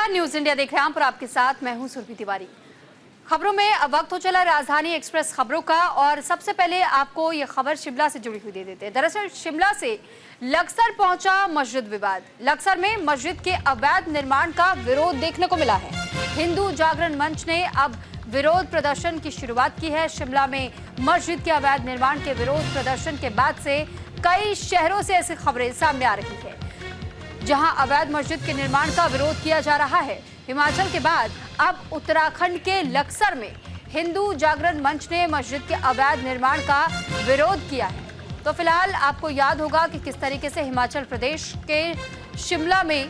नमस्कार, news India देख रहे हैं पर आपके साथ मैं हूं सुरभि तिवारी। खबरों में अब वक्त हो चला राजधानी एक्सप्रेस खबरों का और सबसे पहले आपको ये खबर शिमला से जुड़ी हुई दे देते हैं। दरअसल शिमला से लक्सर पहुंचा मस्जिद विवाद। लक्सर में मस्जिद के अवैध निर्माण का विरोध देखने को मिला है। हिंदू जागरण मंच ने अब विरोध प्रदर्शन की शुरुआत की है। शिमला में मस्जिद के अवैध निर्माण के विरोध प्रदर्शन के बाद से कई शहरों से ऐसी खबरें सामने आ रही है जहां अवैध मस्जिद के निर्माण का विरोध किया जा रहा है। हिमाचल के बाद अब उत्तराखंड के लक्सर में हिंदू जागरण मंच ने मस्जिद के अवैध निर्माण का विरोध किया है। तो फिलहाल आपको याद होगा कि किस तरीके से हिमाचल प्रदेश के शिमला में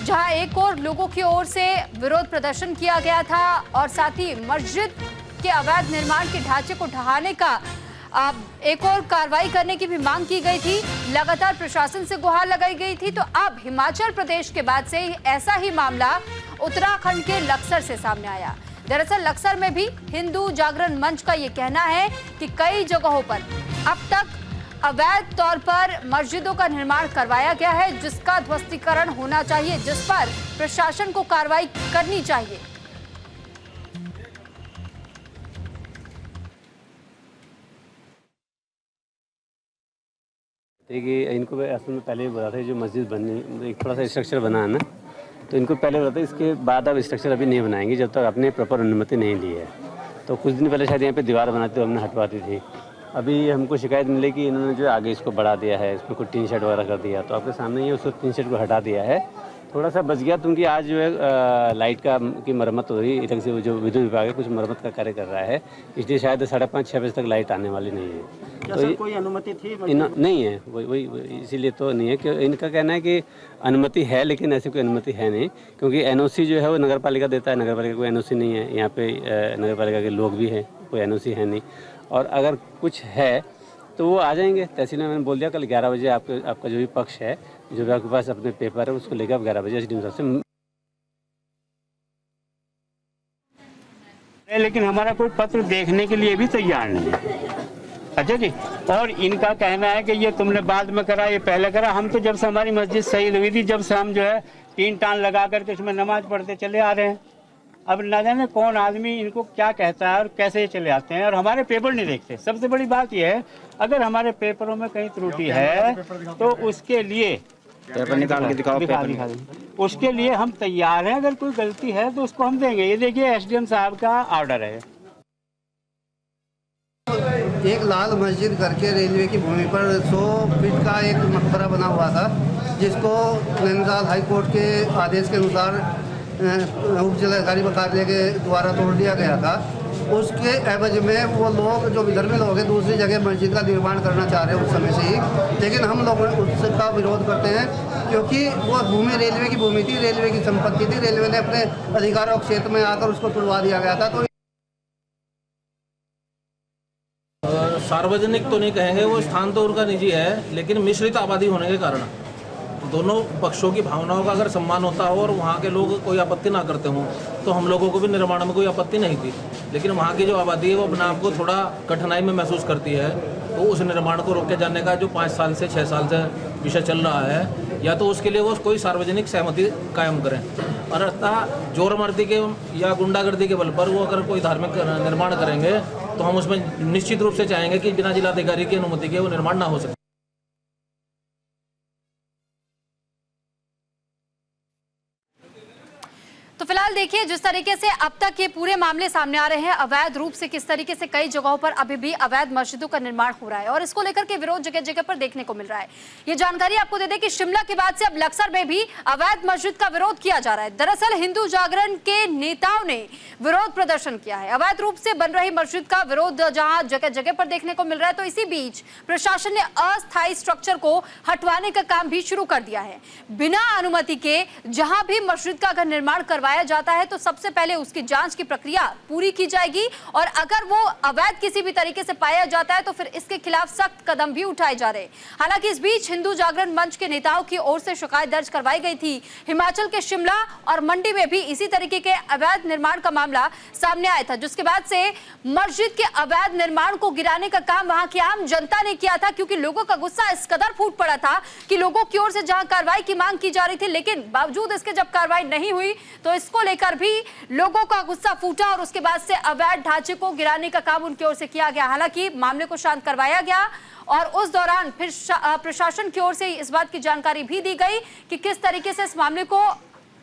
जहां एक और लोगों की ओर से विरोध प्रदर्शन किया गया था और साथ ही मस्जिद के अवैध निर्माण के ढांचे को ढहाने का एक और कार्रवाई करने की भी मांग की गई थी। लगातार प्रशासन से गुहार लगाई गई थी। तो अब हिमाचल प्रदेश के बाद से ऐसा ही मामला उत्तराखंड के लक्सर से सामने आया। दरअसल लक्सर में भी हिंदू जागरण मंच का ये कहना है कि कई जगहों पर अब तक अवैध तौर पर मस्जिदों का निर्माण करवाया गया है, जिसका ध्वस्तीकरण होना चाहिए, जिस पर प्रशासन को कार्रवाई करनी चाहिए। देखिए, इनको असल में पहले ही बोला था जो मस्जिद बननी एक थोड़ा सा स्ट्रक्चर बना है ना, तो इनको पहले बोला था इसके बाद अब स्ट्रक्चर अभी नहीं बनाएंगे जब तक आपने प्रॉपर अनुमति नहीं ली है। तो कुछ दिन पहले शायद यहाँ पे दीवार बनाती तो हमने हटवा दी थी। अभी हमको शिकायत मिली कि इन्होंने जो आगे इसको बढ़ा दिया है, इसमें कुछ टीन शेड वगैरह कर दिया। तो आपके सामने ही उसको टीन शेड को हटा दिया है, थोड़ा सा बच गया। तो उनकी आज जो है लाइट की मरम्मत हो रही है, इधर से जो विद्युत विभाग है कुछ मरम्मत का कार्य कर रहा है, इसलिए शायद 5:30-6 बजे तक लाइट आने वाली नहीं है। तो कोई अनुमति थी नहीं है, वही इसीलिए तो नहीं है कि इनका कहना है कि अनुमति है, लेकिन ऐसी कोई अनुमति है नहीं, क्योंकि एनओसी जो है वो नगर पालिका देता है। नगर पालिका कोई एनओसी नहीं है, यहाँ पे नगर पालिका के लोग भी हैं, कोई एनओसी है नहीं। और अगर कुछ है तो वो आ जाएंगे तहसील में। मैंने बोल दिया कल 11 बजे आपका जो भी पक्ष है, जो भी आपके पास अपने पेपर है, उसको लेकर आप 11 बजे एसडीएम साहब से। लेकिन हमारा कोई पत्र देखने के लिए भी तैयार नहीं है। अच्छा जी, और इनका कहना है कि ये तुमने बाद में करा, ये पहले करा। हम तो जब से हमारी मस्जिद सही हुई थी, जब से हम जो है टीन टान लगा करके इसमें नमाज पढ़ते चले आ रहे हैं। अब न जाने कौन आदमी इनको क्या कहता है और कैसे ये चले आते हैं, और हमारे पेपर नहीं देखते। सबसे बड़ी बात यह है, अगर हमारे पेपरों में कहीं त्रुटि है तो उसके लिए पेपर निकाल के दिखाओ। उसके लिए हम तैयार हैं। अगर कोई गलती है तो उसको हम देंगे। ये देखिए एसडीएम साहब का ऑर्डर है। एक लाल मस्जिद करके रेलवे की भूमि पर 100 फीट का एक मकबरा बना हुआ था, जिसको नैनीताल हाई कोर्ट के आदेश के अनुसार उप जिलाधिकारी कार्यालय के द्वारा तोड़ दिया गया था। उसके एवज में वो लोग जो विधर्मी लोग हैं दूसरी जगह मस्जिद का निर्माण करना चाह रहे हैं उस समय से ही, लेकिन हम लोग उसका विरोध करते हैं, क्योंकि वो भूमि रेलवे की भूमि थी, रेलवे की संपत्ति थी। रेलवे ने अपने अधिकारों क्षेत्र में आकर उसको तुड़वा दिया गया था। तो सार्वजनिक तो नहीं कहेंगे, वो स्थान तो उनका निजी है, लेकिन मिश्रित आबादी होने के कारण दोनों पक्षों की भावनाओं का अगर सम्मान होता हो और वहाँ के लोग कोई आपत्ति ना करते हों तो हम लोगों को भी निर्माण में कोई आपत्ति नहीं थी। लेकिन वहाँ की जो आबादी है वो अपने आप को थोड़ा कठिनाई में महसूस करती है, तो उस निर्माण को रोके जाने का जो 5 साल से 6 साल से विषय चल रहा है, या तो उसके लिए वो कोई सार्वजनिक सहमति कायम करें, और अर्थात जोर मर्दी के या गुंडागर्दी के बल पर वो अगर कोई धार्मिक निर्माण करेंगे तो हम उसमें निश्चित रूप से चाहेंगे कि बिना जिलाधिकारी की अनुमति के वो निर्माण ना हो सके। तो फिलहाल देखिए जिस तरीके से अब तक ये पूरे मामले सामने आ रहे हैं, अवैध रूप से किस तरीके से कई जगहों पर अभी भी अवैध मस्जिदों का निर्माण हो रहा है और इसको लेकर के विरोध जगह जगह पर देखने को मिल रहा है। ये जानकारी आपको दे दें कि शिमला के बाद से अब लक्सर में भी अवैध मस्जिद का विरोध किया जा रहा है। दरअसल हिंदू जागरण के नेताओं ने विरोध प्रदर्शन किया है। अवैध रूप से बन रही मस्जिद का विरोध जहां जगह जगह पर देखने को मिल रहा है, तो इसी बीच प्रशासन ने अस्थायी स्ट्रक्चर को हटवाने का काम भी शुरू कर दिया है। बिना अनुमति के जहां भी मस्जिद का अगर निर्माण करवा करवाया जाता है तो सबसे पहले उसकी जांच की प्रक्रिया पूरी की जाएगी और अगर वो अवैध किसी भी तरीके से पाया जाता है तो फिर इसके खिलाफ सख्त कदम भी उठाए जा रहे हैं। हालांकि इस बीच हिंदू जागरण मंच के नेताओं की ओर से शिकायत दर्ज करवाई गई थी। हिमाचल के शिमला और मंडी में भी इसी तरीके के अवैध निर्माण का मामला सामने आया था, जिसके बाद से मस्जिद के अवैध निर्माण को गिराने का काम वहां की आम जनता ने किया था, क्योंकि लोगों का गुस्सा इस कदर फूट पड़ा था कि लोगों की ओर से जहां कार्रवाई की मांग की जा रही थी, लेकिन बावजूद इसके जब कार्रवाई नहीं हुई तो इसको लेकर भी लोगों का गुस्सा फूटा और उसके बाद से अवैध ढांचे को गिराने का काम उनकी ओर से किया गया। हालांकि मामले को शांत करवाया गया और उस दौरान फिर प्रशासन की ओर से इस बात की जानकारी भी दी गई कि किस तरीके से इस मामले को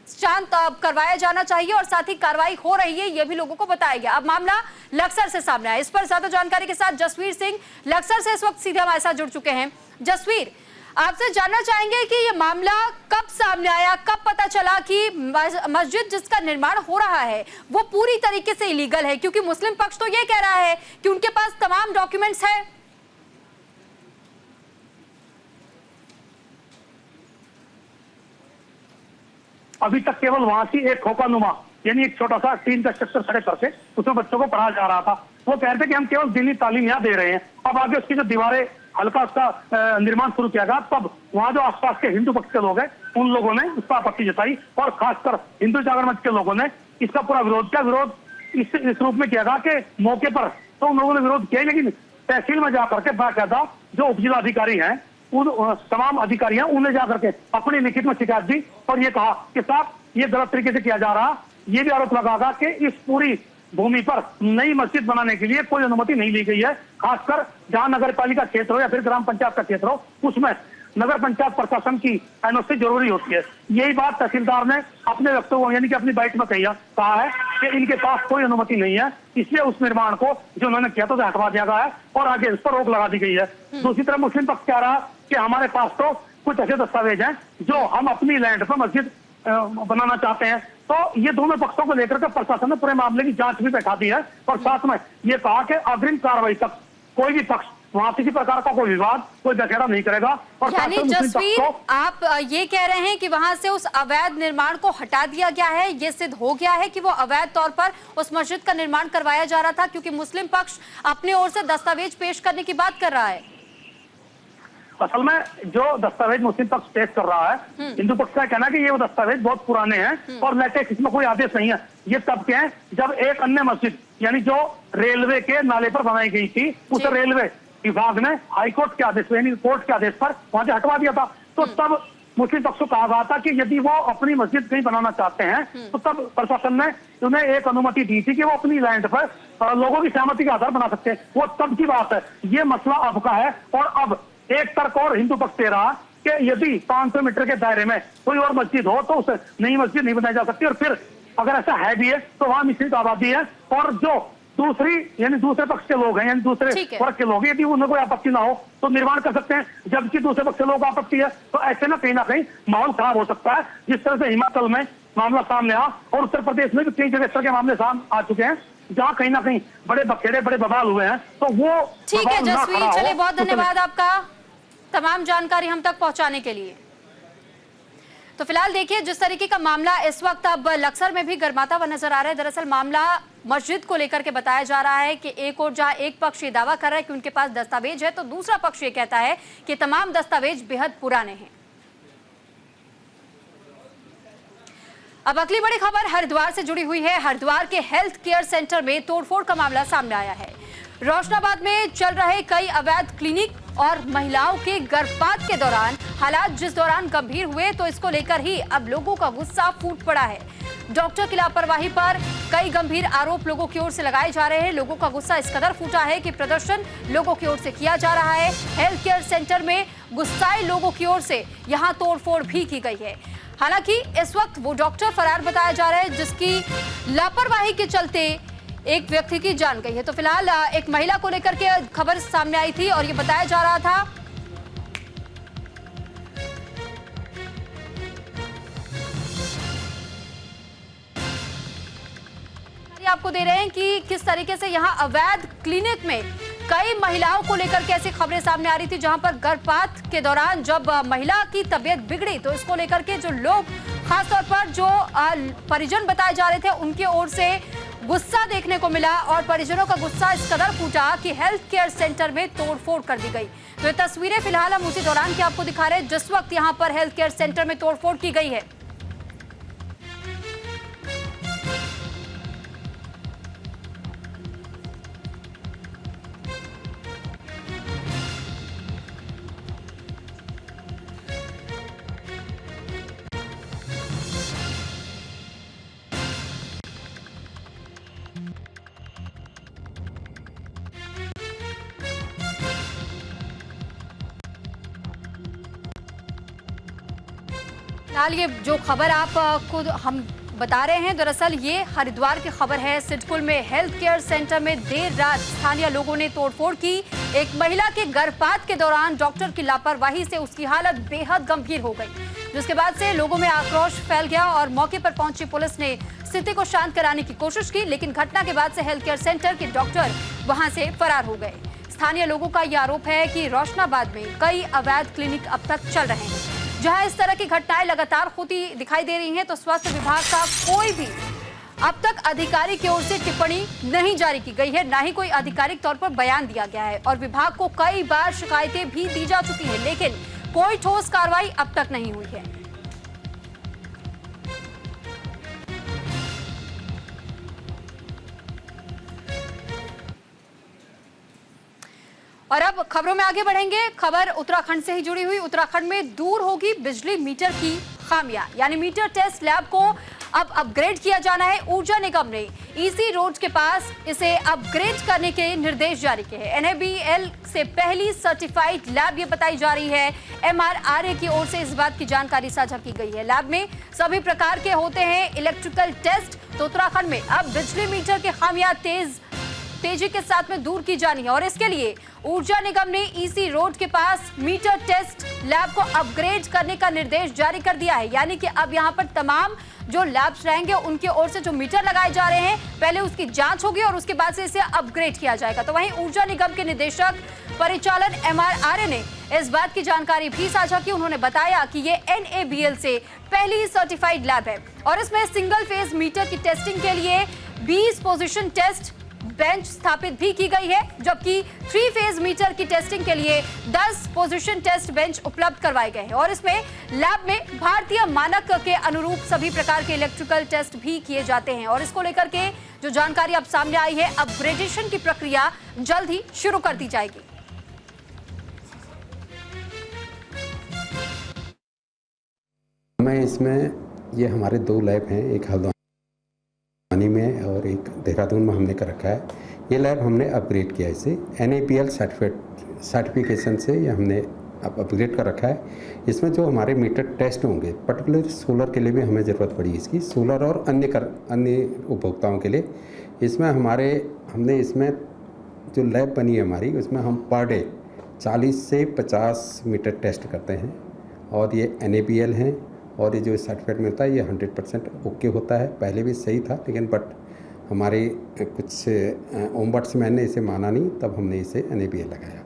शांत करवाया जाना चाहिए और साथ ही कार्रवाई हो रही है, यह भी लोगों को बताया गया। अब मामला लक्सर से सामने आया। इस पर ज्यादा जानकारी के साथ जसवीर सिंह लक्सर से इस वक्त सीधे हमारे साथ जुड़ चुके हैं। जसवीर, आपसे जानना चाहेंगे कि ये मामला कब सामने आया, कब पता चला कि मस्जिद जिसका निर्माण हो रहा है वो पूरी तरीके से इलीगल है, क्योंकि मुस्लिम पक्ष तो ये कह रहा है कि उनके पास तमाम डॉक्यूमेंट्स है। अभी तक केवल वहां से एक खोखानुमा यानी एक छोटा सा टीन का स्ट्रक्चर खड़े करके उसमें बच्चों को पढ़ाया जा रहा था। वो कह रहे थे कि हम केवल दीनी तालीम यहाँ दे रहे हैं। अब आगे उसकी जो दीवारें हल्का उसका निर्माण शुरू किया गया, तब वहां जो आसपास के हिंदू पक्ष के लोग हैं उन लोगों ने उस पर आपत्ति जताई और खासकर हिंदू जागरण मंच के लोगों ने इसका पूरा विरोध किया। विरोध इस रूप में किया गया कि मौके पर तो उन लोगों ने विरोध किया, लेकिन तहसील में जाकर के बाकायदा जो उपजिला अधिकारी हैं उन तमाम अधिकारियां उन्हें जाकर के अपनी लिखित में शिकायत दी और ये कहा कि साहब ये गलत तरीके से किया जा रहा। ये भी आरोप लगा कि इस पूरी भूमि पर नई मस्जिद बनाने के लिए कोई अनुमति नहीं ली गई है। खासकर जहां नगर पालिका क्षेत्र हो या फिर ग्राम पंचायत का क्षेत्र हो, उसमें नगर पंचायत प्रशासन की एनओसी जरूरी होती है। यही बात तहसीलदार ने अपने वक्तव्य यानी कि अपनी बाइट में कहा है कि इनके पास कोई अनुमति नहीं है, इसलिए उस निर्माण को जो उन्होंने किया था हटवा दिया गया है और आगे इस पर रोक लगा दी गई है। दूसरी तरफ मुस्लिम पक्ष कह रहा कि हमारे पास तो कुछ ऐसे दस्तावेज हैं जो हम अपनी लैंड पर मस्जिद बनाना चाहते हैं। तो ये दोनों पक्षों को लेकर के प्रशासन ने पूरे मामले की जांच भी बैठा दी है और साथ में ये कहा कि अग्रिम कार्रवाई तक कोई भी पक्ष वहां किसी प्रकार का कोई विवाद कोई दशहरा नहीं करेगा। और यानी जसवीर, आप ये कह रहे हैं कि वहां से उस अवैध निर्माण को हटा दिया गया है, ये सिद्ध हो गया है कि वो अवैध तौर पर उस मस्जिद का निर्माण करवाया जा रहा था, क्योंकि मुस्लिम पक्ष अपने ओर से दस्तावेज पेश करने की बात कर रहा है। असल में जो दस्तावेज मुस्लिम पक्ष पेश कर रहा है, हिंदू पक्ष का कहना है कि ये वो दस्तावेज बहुत पुराने हैं और लेटेस्ट, इसमें कोई आदेश नहीं है। ये तब के हैं जब एक अन्य मस्जिद यानी जो रेलवे के नाले पर बनाई गई थी, उसे रेलवे विभाग ने हाईकोर्ट के आदेश यानी कोर्ट के आदेश पर वहां से हटवा दिया था। तो तब मुस्लिम पक्ष को कहा गया था कि यदि वो अपनी मस्जिद कहीं बनाना चाहते हैं तो तब प्रशासन ने उन्हें एक अनुमति दी थी कि वो अपनी लैंड पर लोगों की सहमति के आधार बना सकते हैं। वो तब की बात है, ये मसला अब का है। और अब एक तर्क और हिंदू पक्ष दे रहा कि यदि 500 मीटर के दायरे में कोई और मस्जिद हो तो उसे नई मस्जिद नहीं बनाई जा सकती। और फिर अगर ऐसा है भी है तो वहां मिश्रित आबादी है और जो दूसरी यानी दूसरे पक्ष के लोग हैं यानी दूसरे वर्ग के लोग, यदि उन्हें कोई आपत्ति ना हो तो निर्माण कर सकते हैं, जबकि दूसरे पक्ष के लोग आपत्ति है तो ऐसे ना कहीं माहौल खराब हो सकता है। जिस तरह से हिमाचल में मामला सामने आ और उत्तर प्रदेश में भी कई जगह इस तरह के मामले सामने आ चुके हैं जहाँ कहीं ना कहीं बड़े बखेड़े बड़े बवाल हुए हैं। तो वो ठीक है जसवीर, चलिए बहुत धन्यवाद आपका तमाम जानकारी हम तक पहुंचाने के लिए। तो फिलहाल देखिए जिस तरीके का मामला इस वक्त अब लक्सर में भी गर्माता हुआ नजर आ रहा है। दरअसल मामला मस्जिद को लेकर के बताया जा रहा है कि एक और जहां एक पक्ष ये दावा कर रहा है कि उनके पास दस्तावेज है, तो दूसरा पक्ष ये कहता है कि तमाम दस्तावेज बेहद पुराने हैं। अब अगली बड़ी खबर हरिद्वार से जुड़ी हुई है। हरिद्वार के हेल्थ केयर सेंटर में तोड़फोड़ का मामला सामने आया है। रोशनाबाद में चल रहे कई अवैध क्लिनिक और महिलाओं के गर्भपात के दौरान हालात जिस दौरान गंभीर हुए तो इसको लेकर ही अब लोगों का गुस्सा फूट पड़ा है। डॉक्टर की लापरवाही पर कई गंभीर आरोप लोगों की ओर से लगाए जा रहे हैं। लोगों का गुस्सा इस कदर फूटा है कि प्रदर्शन लोगों की ओर से किया जा रहा है। हेल्थ केयर सेंटर में गुस्साए लोगों की ओर से यहां तोड़फोड़ भी की गई है। हालांकि इस वक्त वो डॉक्टर फरार बताया जा रहा है जिसकी लापरवाही के चलते एक व्यक्ति की जान गई है। तो फिलहाल एक महिला को लेकर के खबर सामने आई थी और ये बताया जा रहा था आपको दे रहे हैं कि किस तरीके से यहाँ अवैध क्लिनिक में कई महिलाओं को लेकर कैसी खबरें सामने आ रही थी, जहां पर गर्भपात के दौरान जब महिला की तबीयत बिगड़ी तो इसको लेकर के जो लोग खासतौर पर जो परिजन बताए जा रहे थे उनकी ओर से गुस्सा देखने को मिला और परिजनों का गुस्सा इस कदर फूटा कि हेल्थ केयर सेंटर में तोड़फोड़ कर दी गई। तो ये तस्वीरें फिलहाल हम उसी दौरान की आपको दिखा रहे हैं जिस वक्त यहां पर हेल्थ केयर सेंटर में तोड़फोड़ की गई है। फिलहाल ये जो खबर आपको हम बता रहे हैं, दरअसल ये हरिद्वार की खबर है। सिडकुल में हेल्थ केयर सेंटर में देर रात स्थानीय लोगों ने तोड़फोड़ की। एक महिला के गर्भपात के दौरान डॉक्टर की लापरवाही से उसकी हालत बेहद गंभीर हो गई, जिसके बाद से लोगों में आक्रोश फैल गया और मौके पर पहुंची पुलिस ने स्थिति को शांत कराने की कोशिश की, लेकिन घटना के बाद से हेल्थ केयर सेंटर के डॉक्टर वहां से फरार हो गए। स्थानीय लोगों का यह आरोप है कि रोशनाबाद में कई अवैध क्लिनिक अब तक चल रहे हैं। जहां इस तरह की घटनाएं लगातार होती दिखाई दे रही हैं, तो स्वास्थ्य विभाग का कोई भी अब तक अधिकारी की ओर से टिप्पणी नहीं जारी की गई है, ना ही कोई आधिकारिक तौर पर बयान दिया गया है। और विभाग को कई बार शिकायतें भी दी जा चुकी हैं, लेकिन कोई ठोस कार्रवाई अब तक नहीं हुई है। और अब खबरों में आगे बढ़ेंगे। खबर उत्तराखंड से ही जुड़ी हुई। उत्तराखंड में दूर होगी बिजली मीटर की खामियां, यानी मीटर टेस्ट लैब को अब अपग्रेड किया जाना है। ऊर्जा निगम ने ईसी रोड के पास इसे अपग्रेड करने के निर्देश जारी किए हैं। एनएबीएल से पहली सर्टिफाइड लैब ये बताई जा रही है। एमआरआरए की ओर से इस बात की जानकारी साझा की गई है। लैब में सभी प्रकार के होते हैं इलेक्ट्रिकल टेस्ट। तो उत्तराखंड में अब बिजली मीटर के खामियां तेजी के साथ में दूर की जानी है और इसके लिए ऊर्जा निगम ने ईसी रोड के पास मीटर टेस्ट लैब को अपग्रेड करने का निर्देश जारी कर दिया है। यानी कि अब यहां पर तमाम जो लैब्स रहेंगे उनकी ओर से जो मीटर लगाए जा रहे हैं, पहले उसकी जांच होगी और उसके बाद से इसे अपग्रेड किया जाएगा। तो वहीं ऊर्जा निगम के निदेशक परिचालन एमआरआरए ने इस बात की जानकारी भी साझा की। उन्होंने बताया कि ये एनएबीएल से पहली सर्टिफाइड लैब है और इसमें सिंगल फेज मीटर की टेस्टिंग के लिए 20 पोजीशन टेस्ट बेंच स्थापित भी की गई है, जबकि 3 फेज मीटर की टेस्टिंग के लिए 10 पोजीशन टेस्ट बेंच उपलब्ध करवाए गए हैं और इसमें लैब में भारतीय मानक के अनुरूप सभी प्रकार के इलेक्ट्रिकल टेस्ट भी किए जाते हैं। और इसको लेकर के जो जानकारी अब सामने आई है, अपग्रेडेशन की प्रक्रिया जल्द ही शुरू कर दी जाएगी। मैं इसमें ये हमारे 2 लैब हैं, एक हल्द्वानी में और एक देहरादून में हमने कर रखा है। ये लैब हमने अपग्रेड किया, इसे एनएबीएल सर्टिफिकेशन से ये हमने अपग्रेड कर रखा है। इसमें जो हमारे मीटर टेस्ट होंगे, पर्टिकुलर सोलर के लिए भी हमें ज़रूरत पड़ी इसकी, सोलर और अन्य उपभोक्ताओं के लिए। इसमें हमने इसमें जो लैब बनी है हमारी, उसमें हम पर डे 40 से 50 मीटर टेस्ट करते हैं और ये एनएबीएल हैं और ये जो सर्टिफिकेट मिलता है ये 100% ओके होता है। पहले भी सही था, लेकिन हमारे कुछ ओम्बड्समैन ने इसे माना नहीं, तब हमने इसे एनएबीएल लगाया।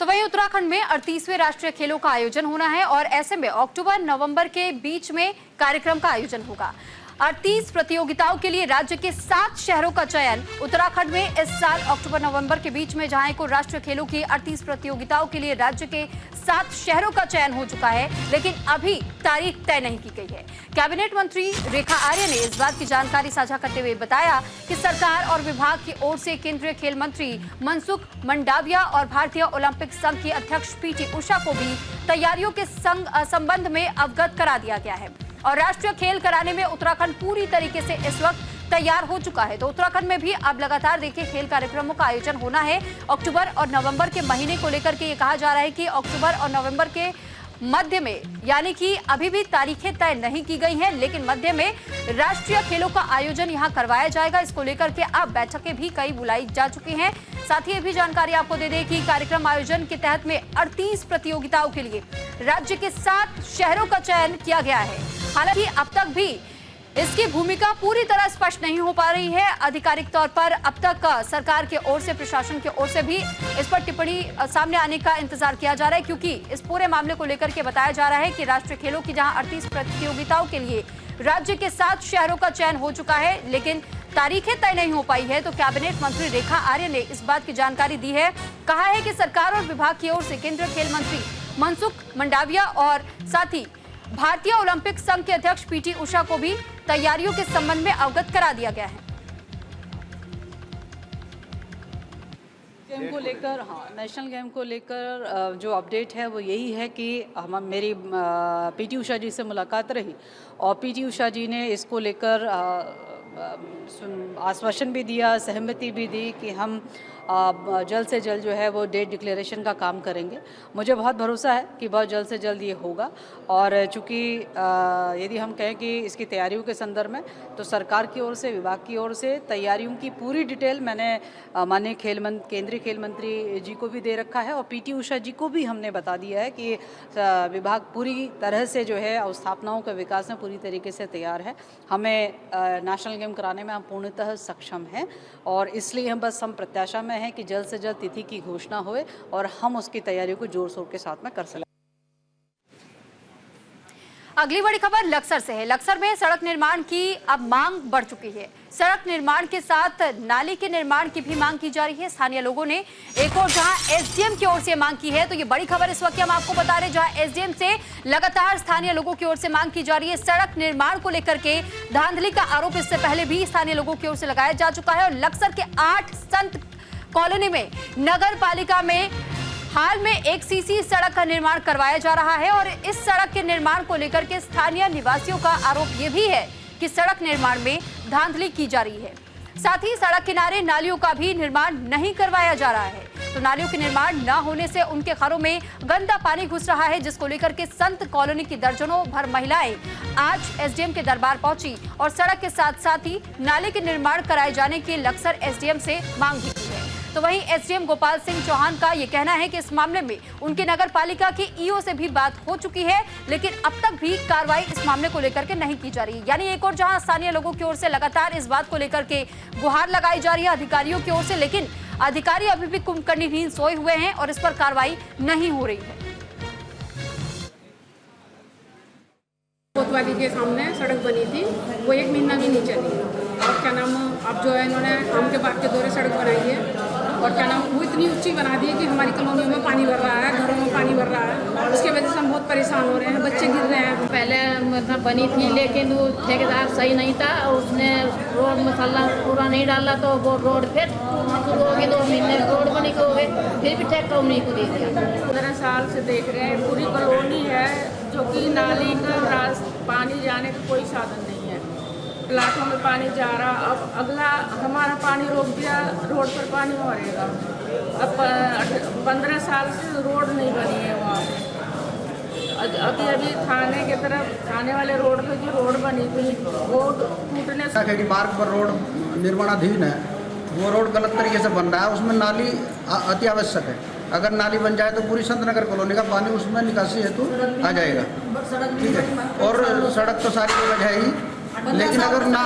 तो वहीं उत्तराखंड में 38वें राष्ट्रीय खेलों का आयोजन होना है और ऐसे में अक्टूबर-नवंबर के बीच में कार्यक्रम का आयोजन होगा। 38 प्रतियोगिताओं के लिए राज्य के 7 शहरों का चयन उत्तराखंड में इस साल अक्टूबर-नवंबर के बीच में जहां को राष्ट्रीय खेलों की 38 प्रतियोगिताओं के लिए राज्य के 7 शहरों का चयन हो चुका है, लेकिन अभी तारीख तय नहीं की गई है। कैबिनेट मंत्री रेखा आर्य ने इस बात की जानकारी साझा करते हुए बताया कि सरकार और विभाग की ओर से केंद्रीय खेल मंत्री मनसुख मंडाविया और भारतीय ओलंपिक संघ की अध्यक्ष पीटी उषा को भी तैयारियों के संबंध में अवगत करा दिया गया है और राष्ट्रीय खेल कराने में उत्तराखंड पूरी तरीके से इस वक्त तैयार हो चुका है। तो उत्तराखंड में भी अब लगातार देखिए खेल कार्यक्रमों का आयोजन होना है। अक्टूबर और नवंबर के महीने को लेकर के ये कहा जा रहा है कि अक्टूबर और नवंबर के मध्य में, यानी कि अभी भी तारीखें तय नहीं की गई हैं, लेकिन मध्य में राष्ट्रीय खेलों का आयोजन यहां करवाया जाएगा। इसको लेकर के अब बैठकें भी कई बुलाई जा चुकी हैं। साथ ही ये भी जानकारी आपको दे दें कि कार्यक्रम आयोजन के तहत में 38 प्रतियोगिताओं के लिए राज्य के 7 शहरों का चयन किया गया है। हालांकि अब तक भी इसकी भूमिका पूरी तरह स्पष्ट नहीं हो पा रही है। आधिकारिक तौर पर अब तक सरकार के ओर से, प्रशासन के ओर से भी इस पर टिप्पणी सामने आने का इंतजार किया जा रहा है, क्योंकि इस पूरे मामले को लेकर के बताया जा रहा है कि राष्ट्रीय खेलों की जहां 38 प्रतियोगिताओं के लिए राज्य के 7 शहरों का चयन हो चुका है, लेकिन तारीखें तय नहीं हो पाई है। तो कैबिनेट मंत्री रेखा आर्य ने इस बात की जानकारी दी है। कहा है कि सरकार और विभाग की ओर से केंद्रीय खेल मंत्री मनसुख मंडाविया और साथ ही भारतीय ओलंपिक संघ के अध्यक्ष पीटी उषा को भी तैयारियों के संबंध में अवगत करा दिया गया है। गेम को लेकर, नेशनल गेम को लेकर जो अपडेट है वो यही है कि मेरी पीटी उषा जी से मुलाकात रही और पीटी उषा जी ने इसको लेकर आश्वासन भी दिया, सहमति भी दी कि हम जल्द से जल्द जो है वो डेट डिक्लेरेशन का काम करेंगे। मुझे बहुत भरोसा है कि बहुत जल्द से जल्द ये होगा। और चूँकि यदि हम कहें कि इसकी तैयारियों के संदर्भ में, तो सरकार की ओर से, विभाग की ओर से तैयारियों की पूरी डिटेल मैंने माननीय केंद्रीय खेल मंत्री जी को भी दे रखा है और पीटी उषा जी को भी हमने बता दिया है कि विभाग पूरी तरह से जो है अवस्थापनाओं के विकास में पूरी तरीके से तैयार है। हमें नेशनल गेम कराने में हम पूर्णतः सक्षम हैं और इसलिए हम प्रत्याशा में हैं कि जल्द से जल्द तिथि की घोषणा होए और हम उसकी तैयारियों को जोर शोर के साथ में कर सकें। अगली बड़ी खबर लक्सर से है। लक्सर में सड़क निर्माण की अब मांग बढ़ चुकी है। सड़क निर्माण के साथ नाली के निर्माण की भी मांग की जा रही है। स्थानीय लोगों ने एक और जहां एसडीएम की ओर से मांग की है, तो ये बड़ी खबर इस वक्त हम आपको बता रहे हैं, जहां एसडीएम से लगातार स्थानीय लोगों की ओर से मांग की जा रही है। सड़क निर्माण को लेकर के धांधली का आरोप इससे पहले भी स्थानीय लोगों की ओर से लगाया जा चुका है और लक्सर के 8 संत कॉलोनी में नगर पालिका में हाल में एक सीसी सड़क का निर्माण करवाया जा रहा है और इस सड़क के निर्माण को लेकर के स्थानीय निवासियों का आरोप ये भी है कि सड़क निर्माण में धांधली की जा रही है। साथ ही सड़क किनारे नालियों का भी निर्माण नहीं करवाया जा रहा है, तो नालियों के निर्माण न होने से उनके घरों में गंदा पानी घुस रहा है, जिसको लेकर के संत कॉलोनी की दर्जनों भर महिलाएं आज एसडीएम के दरबार पहुंची और सड़क के साथ साथ ही नाले के निर्माण कराए जाने की लक्सर एसडीएम से मांग भी की है। तो वहीं एसडीएम गोपाल सिंह चौहान का ये कहना है कि इस मामले में उनकी नगर पालिका की ईओ से भी बात हो चुकी है, लेकिन अब तक भी कार्रवाई इस मामले को लेकर के नहीं की जा रही। यानी एक और जहां स्थानीय लोगों की ओर से लगातार इस बात को लेकर के गुहार लगाई जा रही है अधिकारियों की ओर से, लेकिन अधिकारी अभी भी कुंभकर्णी नींद सोए हुए हैं और इस पर कार्रवाई नहीं हो रही है। कोतवाली के सामने सड़क बनी थी, वो 1 महीना भी नहीं चली और क्या नाम, अब जो है इन्होंने आम के बाग के दौरे सड़क बनाई है और क्या नाम, वो इतनी ऊंची बना दी है कि हमारी कॉलोनी में पानी भर रहा है, घरों में पानी भर रहा है। उसके वजह से हम बहुत परेशान हो रहे हैं, बच्चे गिर रहे हैं। पहले मतलब बनी थी, लेकिन वो ठेकेदार सही नहीं था और उसने रोड मसाला पूरा नहीं डाला, तो वो रोड फिर शुरू होगी। 2 महीने रोड बनी को हो गए, फिर भी ठेका उन्हीं को दे दिया। 15 साल से देख रहे हैं, पूरी कॉलोनी है जो कि नाली का पानी जाने का कोई साधन नहीं है, प्लाटों में पानी जा रहा। अब अगला हमारा पानी रोक दिया, रोड पर पानी भरेगा। अब 15 साल से रोड नहीं बनी है वहाँ पे। अभी थाने की तरफ, थाने वाले रोड पे जो रोड बनी थी वो टूटने से मार्ग पर रोड निर्माणाधीन है, वो रोड गलत तरीके से बन रहा है, उसमें नाली अति आवश्यक है। अगर नाली बन जाए तो पूरी संत नगर कॉलोनी का पानी उसमें निकासी हेतु आ जाएगा, ठीक है। और सड़क तो सारी जगह है ही, लेकिन अगर ना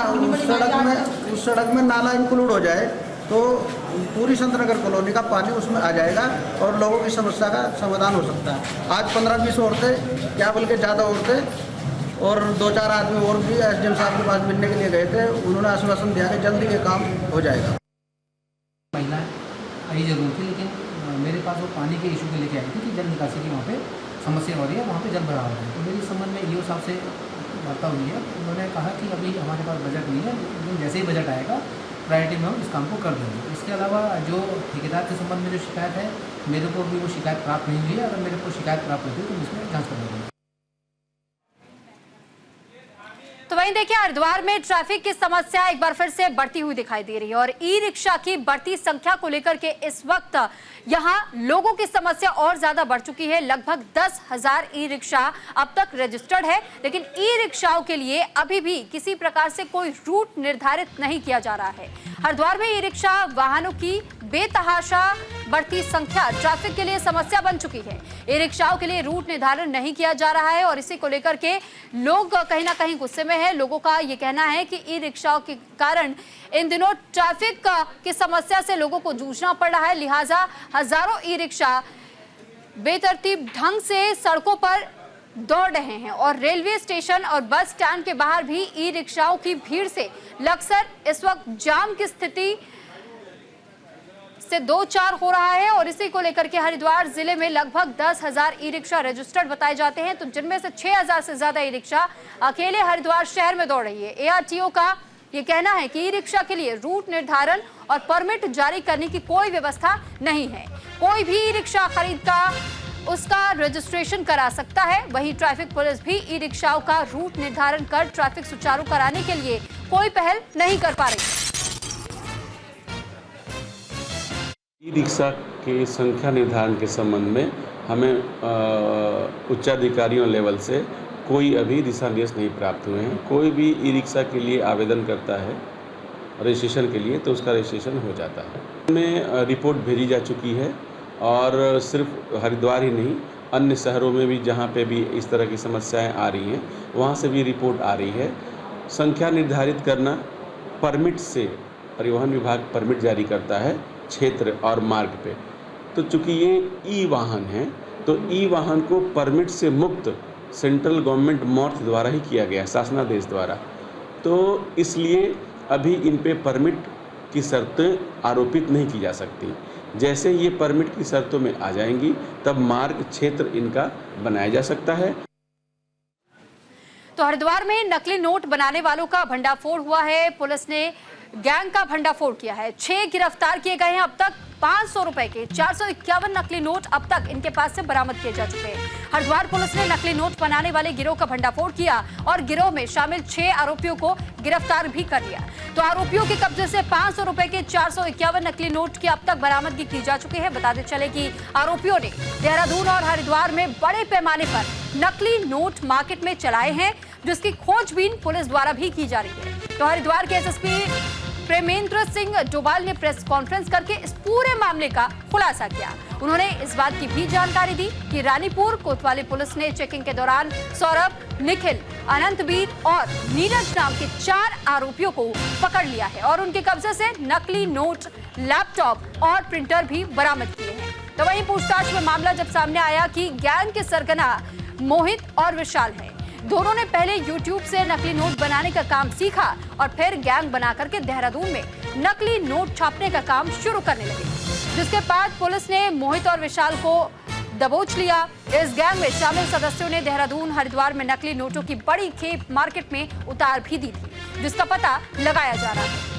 उस सड़क में नाला इंक्लूड हो जाए तो पूरी संत नगर कॉलोनी का पानी उसमें आ जाएगा और लोगों की समस्या का समाधान हो सकता है। आज 15-20 औरतें, क्या बल्कि ज़्यादा औरतें और 2-4 आदमी और भी एसडीएम साहब के पास मिलने के लिए गए थे। उन्होंने आश्वासन दिया कि जल्दी ये काम हो जाएगा। महिला आई जरूर थी, लेकिन मेरे पास वो पानी के इशू के लेके आई थी कि जल निकासी की वहाँ पे समस्या हो रही है, वहाँ पे जल भरा हो रहा है। तो मेरी इस संबंध में ईओ साहब से वार्ता हुई है। उन्होंने कहा कि अभी हमारे पास बजट नहीं है, लेकिन जैसे ही बजट आएगा प्रायोरिटी में हम इस काम को कर देंगे। इसके अलावा जो ठेकेदार के संबंध में जो शिकायत है, मेरे को भी वो शिकायत प्राप्त नहीं हुई है। अगर मेरे को शिकायत प्राप्त होती है तो इसमें जाँच करवाएंगे। तो वहीं देखिए, हरिद्वार में ट्रैफिक की समस्या एक बार फिर से बढ़ती हुई दिखाई दे रही है और ई रिक्शा की बढ़ती संख्या को लेकर के इस वक्त यहां लोगों की समस्या और ज्यादा बढ़ चुकी है। लगभग 10,000 ई रिक्शा अब तक रजिस्टर्ड है, लेकिन ई रिक्शाओं के लिए अभी भी किसी प्रकार से कोई रूट निर्धारित नहीं किया जा रहा है। हरिद्वार में ई रिक्शा वाहनों की बेतहाशा बढ़ती संख्या ट्रैफिक के लिए समस्या बन चुकी है। ई रिक्शाओं के लिए रूट निर्धारण नहीं किया जा रहा है और इसी को लेकर के लोग कहीं ना कहीं गुस्से में है। लोगों का ये कहना है कि ई रिक्शाओं के कारण इन दिनों ट्रैफिक की समस्या से लोगों को जूझना पड़ रहा है, लिहाजा हजारों ई रिक्शा बेतरतीब ढंग से सड़कों पर दौड़ रहे हैं और रेलवे स्टेशन और बस स्टैंड के बाहर भी ई रिक्शाओं की भीड़ से लक्सर इस वक्त जाम की स्थिति से दो चार हो रहा है। और इसी को लेकर के हरिद्वार जिले में लगभग 10,000 ई रिक्शा रजिस्टर्ड बताए जाते हैं, तो जिनमें से 6,000 से ज्यादा ई रिक्शा अकेले हरिद्वार शहर में दौड़ रही है। ARTO का ये कहना है कि ई रिक्शा के लिए रूट निर्धारण और परमिट जारी करने की कोई व्यवस्था नहीं है। कोई भी ई रिक्शा खरीदता उसका रजिस्ट्रेशन करा सकता है। वहीं ट्रैफिक पुलिस भी ई रिक्शाओं का रूट निर्धारण कर ट्रैफिक सुचारू कराने के लिए कोई पहल नहीं कर पा रही। ई रिक्शा के संख्या निर्धारण के संबंध में हमें उच्चाधिकारियों लेवल से कोई अभी दिशा निर्देश नहीं प्राप्त हुए हैं। कोई भी ई रिक्शा के लिए आवेदन करता है रजिस्ट्रेशन के लिए तो उसका रजिस्ट्रेशन हो जाता है। हमें रिपोर्ट भेजी जा चुकी है और सिर्फ हरिद्वार ही नहीं अन्य शहरों में भी जहाँ पे भी इस तरह की समस्याएं आ रही हैं वहाँ से भी रिपोर्ट आ रही है। संख्या निर्धारित करना परमिट से परिवहन विभाग परमिट जारी करता है क्षेत्र और मार्ग पे। तो चूँकि ये ई वाहन है तो ई वाहन को परमिट से मुक्त सेंट्रल गवर्नमेंट मॉर्थ द्वारा ही किया गया है, शासनादेश द्वारा। तो इसलिए अभी इन पे परमिट की शर्तें आरोपित नहीं की जा सकती। जैसे ये परमिट की शर्तों में आ जाएंगी तब मार्ग क्षेत्र इनका बनाया जा सकता है। तो हरिद्वार में नकली नोट बनाने वालों का भंडाफोड़ हुआ है। पुलिस ने गैंग का भंडाफोड़ किया है। 6 गिरफ्तार किए गए हैं। अब तक 500 रुपए के 451 नकली नोट अब तक इनके पास से बरामद किए जा चुके हैं। हरिद्वार पुलिस ने नकली नोट बनाने वाले गिरोह का भंडाफोड़ किया और गिरोह में शामिल 6 आरोपियों को गिरफ्तार भी कर लिया। तो आरोपियों के कब्जे से 500 रुपए के 451 नकली नोट की अब तक बरामदगी की जा चुकी है। बताते चले कि आरोपियों ने देहरादून और हरिद्वार में बड़े पैमाने पर नकली नोट मार्केट में चलाए हैं, जिसकी खोजबीन पुलिस द्वारा भी की जा रही है। तो हरिद्वार के SSP प्रेमेंद्र सिंह डोभाल ने प्रेस कॉन्फ्रेंस करके इस पूरे मामले का खुलासा किया। उन्होंने इस बात की भी जानकारी दी कि रानीपुर कोतवाली पुलिस ने चेकिंग के दौरान सौरभ, निखिल, अनंतवीर और नीरज नाम के 4 आरोपियों को पकड़ लिया है और उनके कब्जे से नकली नोट, लैपटॉप और प्रिंटर भी बरामद किए हैं। तो वहीं पूछताछ में मामला जब सामने आया कि गैंग के सरगना मोहित और विशाल है। दोनों ने पहले YouTube से नकली नोट बनाने का काम सीखा और फिर गैंग बना करके देहरादून में नकली नोट छापने का काम शुरू करने लगे, जिसके बाद पुलिस ने मोहित और विशाल को दबोच लिया। इस गैंग में शामिल सदस्यों ने देहरादून, हरिद्वार में नकली नोटों की बड़ी खेप मार्केट में उतार भी दी थी, जिसका पता लगाया जा रहा है।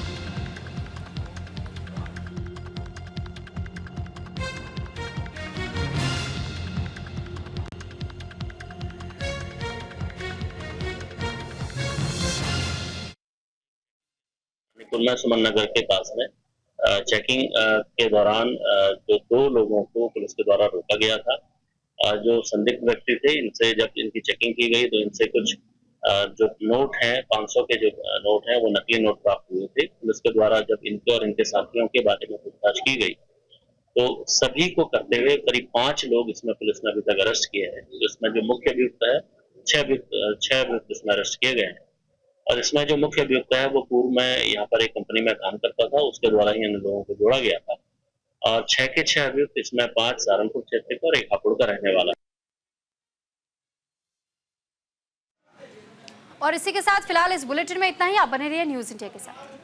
में सुमन नगर के पास में चेकिंग के दौरान जो 2 लोगों को पुलिस के द्वारा रोका गया था। जो संदिग्ध व्यक्ति थे, इनसे जब इनकी चेकिंग की गई तो इनसे कुछ जो नोट हैं 500 के जो नोट हैं वो नकली नोट प्राप्त हुए थे। पुलिस के द्वारा जब इनके और इनके साथियों के बारे में पूछताछ की गई तो सभी को करते हुए करीब 5 लोग इसमें पुलिस ने अभी तक अरेस्ट किए हैं। इसमें जो मुख्य अभियुक्त है 6 अभियुक्त इसमें अरेस्ट किए गए हैं और इसमें जो मुख्य अभियुक्त है वो पूर्व में यहाँ पर एक कंपनी में काम करता था, उसके द्वारा ही इन लोगों को जोड़ा गया था। और 6 के 6 अभियुक्त, इसमें 5 सहारनपुर क्षेत्र के और 1 हापुड़ का रहने वाला। और इसी के साथ फिलहाल इस बुलेटिन में इतना ही। आप बने रहिए न्यूज़ इंडिया के साथ।